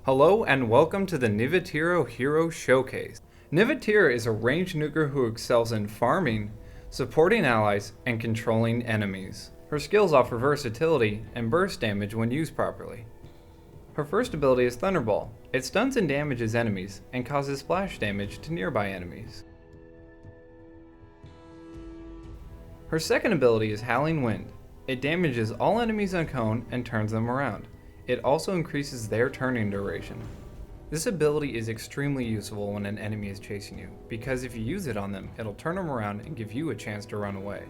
Hello and welcome to the Nevetira Hero Showcase. Nevetira is a ranged nuker who excels in farming, supporting allies, and controlling enemies. Her skills offer versatility and burst damage when used properly. Her first ability is Thunderball. It stuns and damages enemies, and causes splash damage to nearby enemies. Her second ability is Howling Wind. It damages all enemies on cone and turns them around. It also increases their turning duration. This ability is extremely useful when an enemy is chasing you, because if you use it on them, it'll turn them around and give you a chance to run away.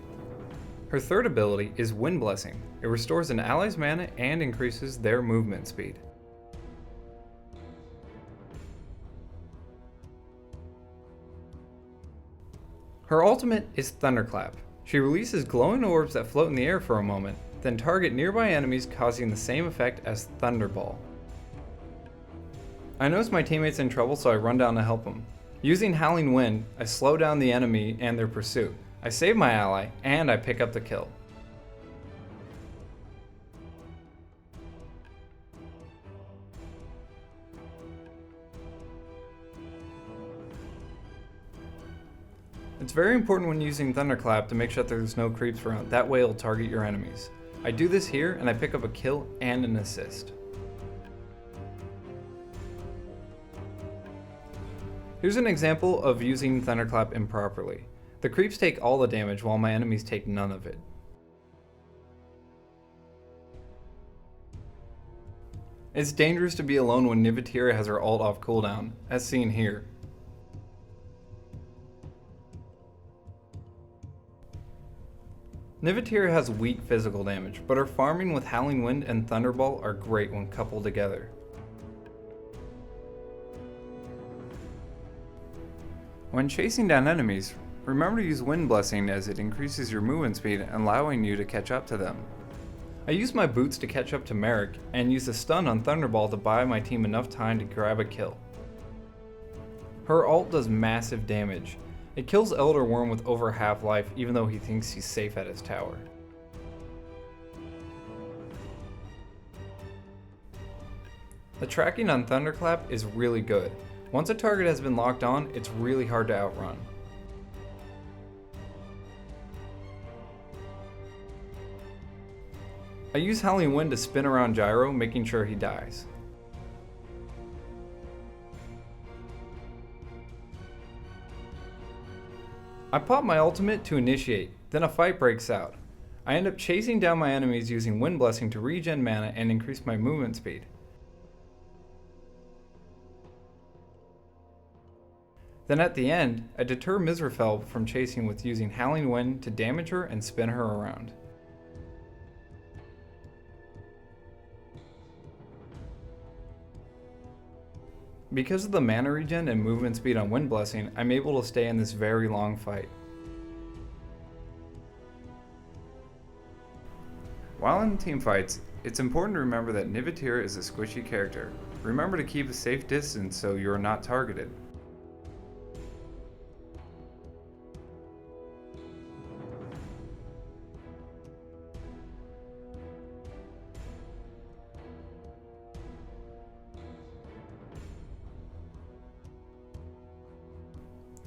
Her third ability is Wind Blessing. It restores an ally's mana and increases their movement speed. Her ultimate is Thunderclap. She releases glowing orbs that float in the air for a moment, then target nearby enemies, causing the same effect as Thunderball. I notice my teammate's in trouble, so I run down to help him. Using Howling Wind, I slow down the enemy and their pursuit. I save my ally, and I pick up the kill. It's very important when using Thunderclap to make sure that there's no creeps around, that way it'll target your enemies. I do this here and I pick up a kill and an assist. Here's an example of using Thunderclap improperly. The creeps take all the damage while my enemies take none of it. It's dangerous to be alone when Nevetira has her ult off cooldown, as seen here. Nevetira has weak physical damage, but her farming with Howling Wind and Thunderball are great when coupled together. When chasing down enemies, remember to use Wind Blessing as it increases your movement speed, allowing you to catch up to them. I use my boots to catch up to Merrick, and use a stun on Thunderball to buy my team enough time to grab a kill. Her ult does massive damage. It kills Elder Worm with over half life, even though he thinks he's safe at his tower. The tracking on Thunderclap is really good. Once a target has been locked on, it's really hard to outrun. I use Howling Wind to spin around Gyro, making sure he dies. I pop my ultimate to initiate, then a fight breaks out. I end up chasing down my enemies using Wind Blessing to regen mana and increase my movement speed. Then at the end, I deter Mizrafel from chasing with using Howling Wind to damage her and spin her around. Because of the mana regen and movement speed on Wind Blessing, I'm able to stay in this very long fight. While in team fights, it's important to remember that Nevetira is a squishy character. Remember to keep a safe distance so you're not targeted.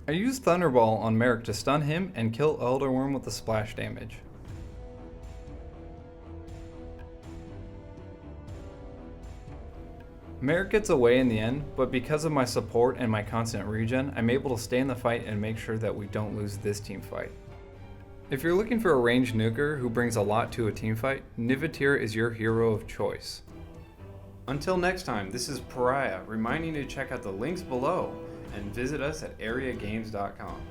I use Thunderball on Merrick to stun him and kill Elder Worm with the splash damage. Merrick gets away in the end, but because of my support and my constant regen, I'm able to stay in the fight and make sure that we don't lose this team fight. If you're looking for a ranged nuker who brings a lot to a team fight, Nevetira is your hero of choice. Until next time, this is Pariah reminding you to check out the links below and visit us at areagames.com.